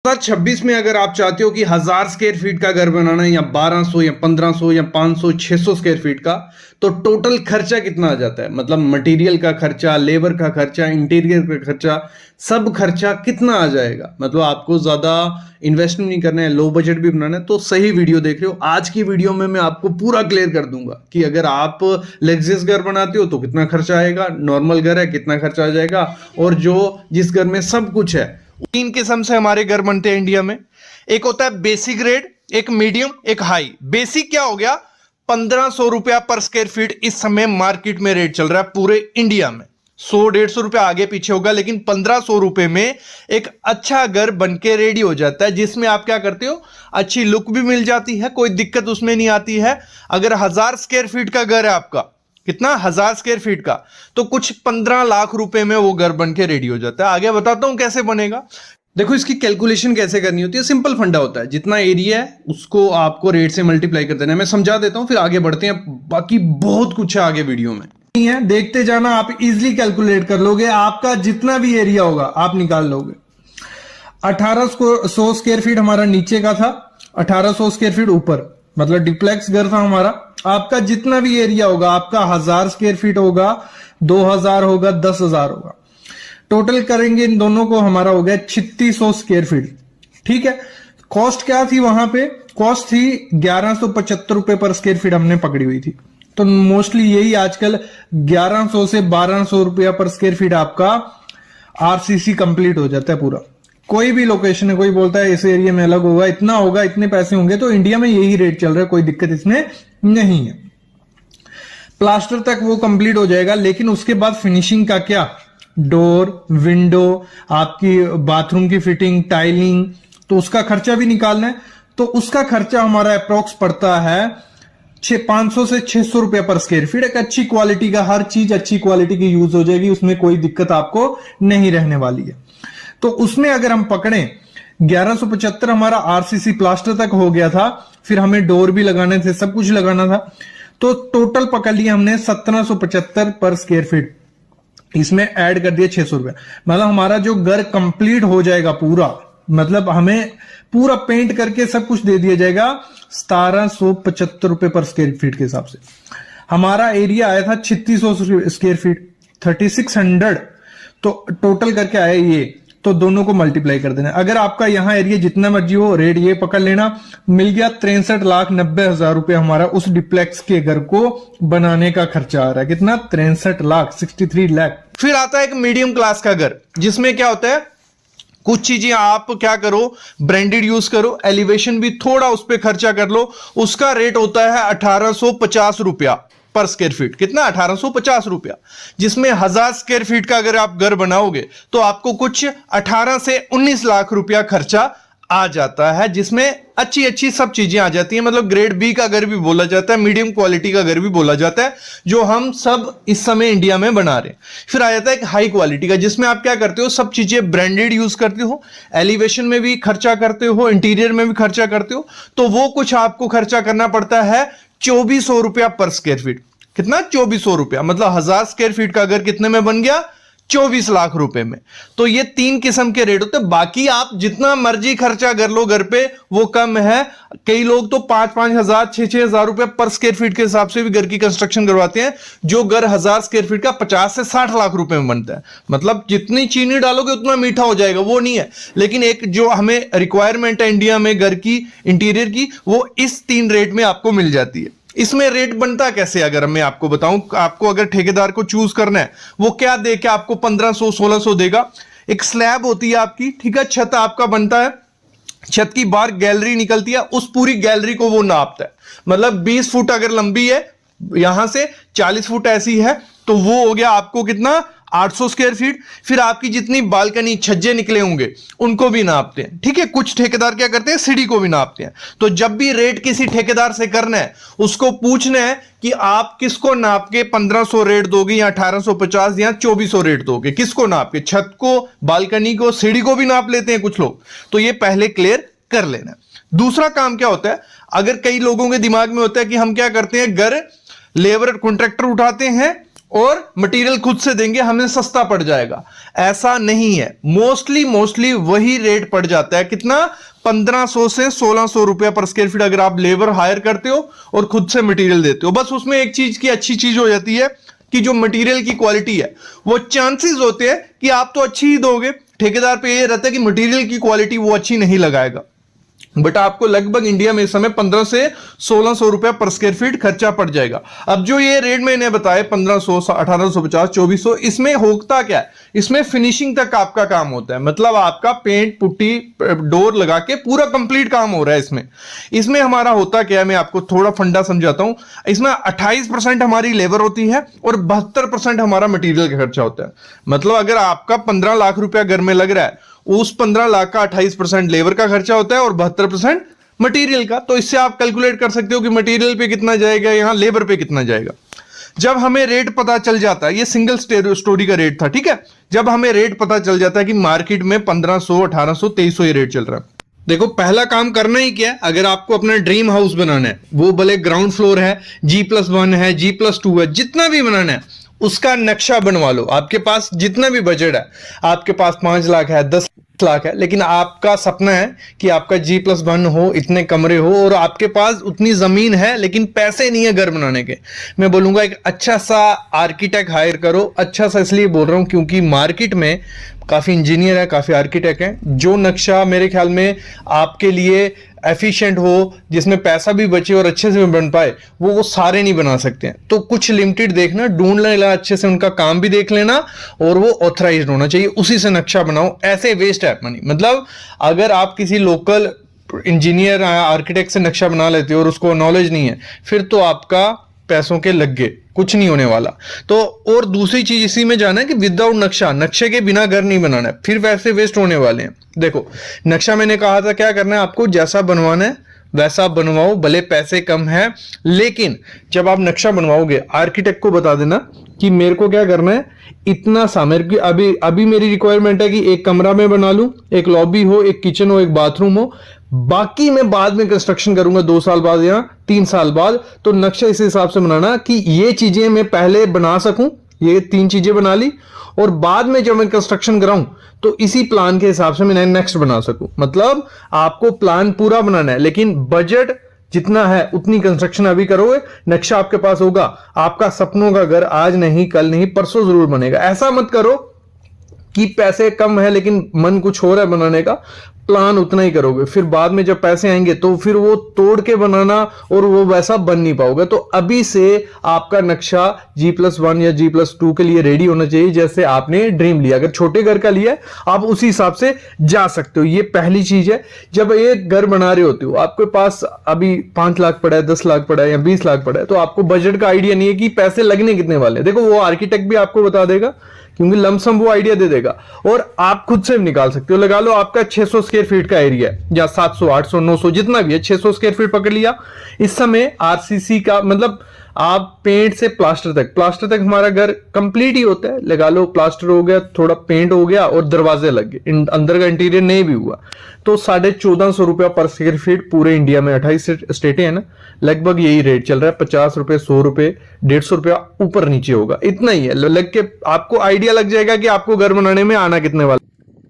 2026 में अगर आप चाहते हो कि 1000 स्क्वायर फीट का घर बनाना है या 1200 या 1500 या 500 600 स्क्वायर फीट का, तो टोटल खर्चा कितना आ जाता है? मतलब मटेरियल का खर्चा, लेबर का खर्चा, इंटीरियर का खर्चा, सब खर्चा कितना आ जाएगा? मतलब आपको ज्यादा इन्वेस्टमेंट नहीं करना है, लो बजट भी बनाना है, तो सही वीडियो देख रहे हो। आज की वीडियो में मैं आपको पूरा क्लियर कर दूंगा कि अगर आप लग्जरियस घर बनाते हो तो कितना खर्चा आएगा, नॉर्मल घर है कितना खर्चा आ जाएगा, और जो जिस घर में सब कुछ है। तीन किस्म से हमारे घर बनते हैं इंडिया में। एक होता है बेसिक ग्रेड, एक मीडियम, एक हाई। बेसिक क्या हो गया? 1500 रुपया पर स्क्वायर फीट इस समय मार्केट में रेट चल रहा है पूरे इंडिया में। 100-150 रुपया आगे पीछे होगा, लेकिन 1500 रुपए में एक अच्छा घर बनके रेडी हो जाता है, जिसमें आप क्या करते हो, अच्छी लुक भी मिल जाती है, कोई दिक्कत उसमें नहीं आती है। अगर 1000 स्क्वायर फीट का घर है आपका, कितना? 1000 स्क्वायर फीट का, तो कुछ 15 लाख रुपए में वो घर बन के रेडी हो जाता है। आगे बताता हूं कैसे बनेगा। देखो इसकी कैलकुलेशन कैसे करनी होती है। सिंपल फंडा होता है, जितना एरिया है उसको आपको रेट से मल्टीप्लाई कर देना है। मैं समझा देता हूं, फिर आगे बढ़ते हैं। बाकी बहुत कुछ है आगे वीडियो में, है देखते जाना, आप इजिली कैलकुलेट कर लोगे। आपका जितना भी एरिया होगा आप निकाल लोगे। 1800 स्क्वायर फीट हमारा नीचे का था, 1800 स्क्वायर फीट ऊपर, मतलब डिप्लेक्स घर था हमारा। आपका जितना भी एरिया होगा, आपका 1000 स्क्वायर फीट होगा, 2000 होगा, 10,000 होगा, टोटल करेंगे इन दोनों को, हमारा हो गया 3600 स्क्वायर फीट। ठीक है। कॉस्ट क्या थी वहां पे? कॉस्ट थी 1175 रुपए पर स्क्वायर फीट हमने पकड़ी हुई थी। तो मोस्टली यही आजकल 1100 से 1200 रुपया पर स्क्वायर फीट आपका आरसीसी कंप्लीट हो जाता है पूरा। कोई भी लोकेशन है, कोई बोलता है इस एरिया में अलग होगा, इतना होगा, इतने पैसे होंगे, तो इंडिया में यही रेट चल रहा है, कोई दिक्कत इसमें नहीं है। प्लास्टर तक वो कंप्लीट हो जाएगा, लेकिन उसके बाद फिनिशिंग का क्या? डोर, विंडो, आपकी बाथरूम की फिटिंग, टाइलिंग, तो उसका खर्चा भी निकालना है। तो उसका खर्चा हमारा अप्रोक्स पड़ता है 500 से 600 रुपया पर स्क्वायर फीट। एक अच्छी क्वालिटी का, हर चीज अच्छी क्वालिटी की यूज हो जाएगी, उसमें कोई दिक्कत आपको नहीं रहने वाली है। तो उसमें अगर हम पकड़ें 1175 हमारा आरसीसी प्लास्टर तक हो गया था, फिर हमें डोर भी लगाने थे, सब कुछ लगाना था, तो टोटल पकड़ लिया हमने 1775 पर स्क्वायर फीट। इसमें ऐड कर दिया 600 रुपया, मतलब हमारा जो घर कंप्लीट हो जाएगा पूरा, मतलब हमें पूरा पेंट करके सब कुछ दे दिया जाएगा 1775 रुपए पर स्क्वायर फीट के हिसाब से। हमारा एरिया आया था 3600 स्क्वायर फीट, 3600, तो टोटल करके आया ये, तो दोनों को मल्टीप्लाई कर देना। अगर आपका यहां एरिया जितना मर्जी हो, रेट ये पकड़ लेना, मिल गया 63,90,000 रुपए हमारा उस डिप्लेक्स के घर को बनाने का खर्चा आ रहा है। कितना? 63 लाख, 63 लाख। फिर आता है एक मीडियम क्लास का घर, जिसमें क्या होता है, कुछ चीजें आप क्या करो, ब्रांडेड यूज करो, एलिवेशन भी थोड़ा उस पर खर्चा कर लो। उसका रेट होता है 1850 रुपया पर स्क्वायर फीट। कितना? 1850 रुपया। जिसमें 1000 स्क्वायर फीट का अगर आप घर बनाओगे तो आपको कुछ 18 से 19 लाख रुपया खर्चा आ जाता है, जिसमें अच्छी अच्छी सब चीजें आ जाती हैं। मतलब ग्रेड बी का घर भी बोला जाता है, मीडियम क्वालिटी का घर भी बोला जाता है, जो हम सब इस समय इंडिया में बना रहे हैं। फिर आ जाता है एक हाई क्वालिटी का, जिसमें आप क्या करते हो, सब चीजें ब्रांडेड यूज करते हो, एलिवेशन में भी खर्चा करते हो, इंटीरियर में भी खर्चा करते हो, तो वो कुछ आपको खर्चा करना पड़ता है 2400 रुपया पर स्क्वायर फीट। कितना? 2400 रुपया। मतलब 1000 स्क्वायर फीट का घर कितने में बन गया? 24 लाख रुपए में। तो ये तीन किस्म के रेट होते हैं। बाकी आप जितना मर्जी खर्चा कर लो घर पे, वो कम है। कई लोग तो 5-5 हजार, 6-6 हजार रुपए पर स्क्वायर फीट के हिसाब से भी घर की कंस्ट्रक्शन करवाते हैं, जो घर 1000 स्क्वायर फीट का 50 से 60 लाख रुपए में बनता है। मतलब जितनी चीनी डालोगे उतना मीठा हो जाएगा, वो नहीं है। लेकिन एक जो हमें रिक्वायरमेंट है इंडिया में घर की, इंटीरियर की, वो इस 3 रेट में आपको मिल जाती है। इसमें रेट बनता कैसे, अगर मैं आपको बताऊं, आपको अगर ठेकेदार को चूज करना है, वो क्या दे के आपको 1500-1600 देगा। एक स्लैब होती है आपकी, ठीक है, छत आपका बनता है, छत की बाहर गैलरी निकलती है, उस पूरी गैलरी को वो नापता है। मतलब 20 फुट अगर लंबी है, यहां से 40 फुट ऐसी है, तो वो हो गया आपको कितना? 800 स्क्वायर फीट। फिर आपकी जितनी बालकनी, छज्जे निकले होंगे, उनको भी नापते हैं। ठीक है। कुछ ठेकेदार क्या करते हैं, सीढ़ी को भी नापते हैं। तो जब भी रेट किसी ठेकेदार से करना है, उसको पूछना है कि आप किसको नाप के 1500 रेट दोगे, या 1850 या 2400 रेट दोगे, किसको नाप के? छत को, बालकनी को, सीढ़ी को भी नाप लेते हैं कुछ लोग। तो ये पहले क्लियर कर लेना। दूसरा काम क्या होता है, अगर कई लोगों के दिमाग में होता है कि हम क्या करते हैं, घर लेबर कॉन्ट्रैक्टर उठाते हैं और मटेरियल खुद से देंगे, हमें सस्ता पड़ जाएगा। ऐसा नहीं है। मोस्टली वही रेट पड़ जाता है, कितना, 1500 से 1600 रुपया पर स्क्वायर फीट, अगर आप लेबर हायर करते हो और खुद से मटेरियल देते हो। बस उसमें एक चीज की अच्छी चीज हो जाती है कि जो मटेरियल की क्वालिटी है, वो चांसेस होते हैं कि आप तो अच्छी ही दोगे, ठेकेदार पे ये रहता है कि मटेरियल की क्वालिटी वो अच्छी नहीं लगाएगा। बट आपको लगभग इंडिया में इस समय 15 से 1600 रुपया पर स्क्वायर फीट खर्चा पड़ जाएगा। अब जो ये रेट मैंने बताया 1500, 1850, 2400, इसमें होता क्या है, इसमें फिनिशिंग तक आपका काम होता है। मतलब आपका पेंट पुट्टी डोर लगा के पूरा कंप्लीट काम हो रहा है। इसमें हमारा होता क्या है, मैं आपको थोड़ा फंडा समझाता हूं। इसमें 28% हमारी लेबर होती है और 72% हमारा मटीरियल का खर्चा होता है। मतलब अगर आपका 15 लाख रुपया घर में लग रहा है, उस 15 लाख का 28% लेबर का खर्चा होता है और 72% मटेरियल का। तो इससे आप कैलकुलेट कर सकते हो कि मटेरियल पे कितना जाएगा, यहां लेबर पे कितना जाएगा। जब हमें रेट पता चल जाता है, ये सिंगल स्टोरी का रेट था, ठीक है। जब हमें रेट पता चल जाता है कि मार्केट में 1500, 1800, 2300 ये रेट चल रहा है, देखो पहला काम करना ही क्या है, अगर आपको अपना ड्रीम हाउस बनाना है, वो भले ग्राउंड फ्लोर है, G+1 है, G+2 है, जितना भी बनाना है, उसका नक्शा बनवा लो। आपके पास जितना भी बजट है, आपके पास 5 लाख है, 10 लाख है, लेकिन आपका सपना है कि आपका G+1 हो, इतने कमरे हो, और आपके पास उतनी जमीन है लेकिन पैसे नहीं है घर बनाने के। मैं बोलूंगा एक अच्छा सा आर्किटेक्ट हायर करो। अच्छा सा इसलिए बोल रहा हूं क्योंकि मार्केट में काफी इंजीनियर है, काफी आर्किटेक्ट हैं, जो नक्शा मेरे ख्याल में आपके लिए एफिशिएंट हो, जिसमें पैसा भी बचे और अच्छे से बन पाए, वो सारे नहीं बना सकते हैं। तो कुछ लिमिटेड देखना, ढूंढ लेना अच्छे से, उनका काम भी देख लेना, और वो ऑथराइज्ड होना चाहिए, उसी से नक्शा बनाओ। ऐसे वेस्ट है मनी। मतलब अगर आप किसी लोकल इंजीनियर आर्किटेक्ट से नक्शा बना लेते हो और उसको नॉलेज नहीं है, फिर तो आपका पैसों के लग गए, कुछ नहीं होने वाला। तो और दूसरी चीज इसी में जाना है कि विदाउट नक्शे के बिना घर नहीं बनाना है, फिर वैसे वेस्ट होने वाले हैं। देखो नक्शा मैंने कहा था क्या करना है, आपको जैसा बनवाना है वैसा बनवाओ, भले पैसे कम है, लेकिन जब आप नक्शा बनवाओगे आर्किटेक्ट को बता देना कि मेरे को क्या करना है, इतना सा मेरे की अभी मेरी रिक्वायरमेंट है कि एक कमरा में बना लूं, एक लॉबी हो, एक किचन हो, एक बाथरूम हो, बाकी मैं बाद में कंस्ट्रक्शन करूंगा 2 साल बाद या 3 साल बाद। तो नक्शा इस हिसाब से बनाना कि ये चीजें मैं पहले बना सकूं, ये 3 चीजें बना ली, और बाद में जब मैं कंस्ट्रक्शन कराऊं तो इसी प्लान के हिसाब से मैं नेक्स्ट बना सकूं। मतलब आपको प्लान पूरा बनाना है, लेकिन बजट जितना है उतनी कंस्ट्रक्शन अभी करोगे, नक्शा आपके पास होगा, आपका सपनों का घर आज नहीं कल नहीं परसों जरूर बनेगा। ऐसा मत करो कि पैसे कम है लेकिन मन कुछ हो रहा है बनाने का, प्लान उतना ही करोगे, फिर बाद में जब पैसे आएंगे तो फिर वो तोड़ के बनाना और वो वैसा बन नहीं पाओगे। तो अभी से आपका नक्शा G+1 या G+2 के लिए रेडी होना चाहिए, जैसे आपने ड्रीम लिया। अगर छोटे घर का लिया है आप उसी हिसाब से जा सकते हो। ये पहली चीज है। जब ये घर बना रहे होते हो, आपके पास अभी 5 लाख पड़ा है, 10 लाख पड़ा है या 20 लाख पड़ा है, तो आपको बजट का आइडिया नहीं है कि पैसे लगने कितने वाले। देखो वो आर्किटेक्ट भी आपको बता देगा, क्योंकि लमसम वो आइडिया दे देगा, और आप खुद से भी निकाल सकते हो। लगा लो आपका 600 स्क्वायर फीट का एरिया है, या 700, 800, 900 जितना भी है, 600 स्क्वायर फीट पकड़ लिया। इस समय आरसीसी का मतलब आप पेंट से प्लास्टर तक हमारा घर कंप्लीट ही होता है। लगा लो प्लास्टर हो गया, थोड़ा पेंट हो गया और दरवाजे लग गए, अंदर का इंटीरियर नहीं भी हुआ, तो 1450 रुपया पर स्क्वायर फीट पूरे इंडिया में 28 स्टेटें हैं ना, लगभग यही रेट चल रहा है। 50 रुपए, 100 रुपए, 150 रुपया ऊपर नीचे होगा, इतना ही है। लग के आपको आइडिया लग जाएगा कि आपको घर बनाने में आना कितने वाला।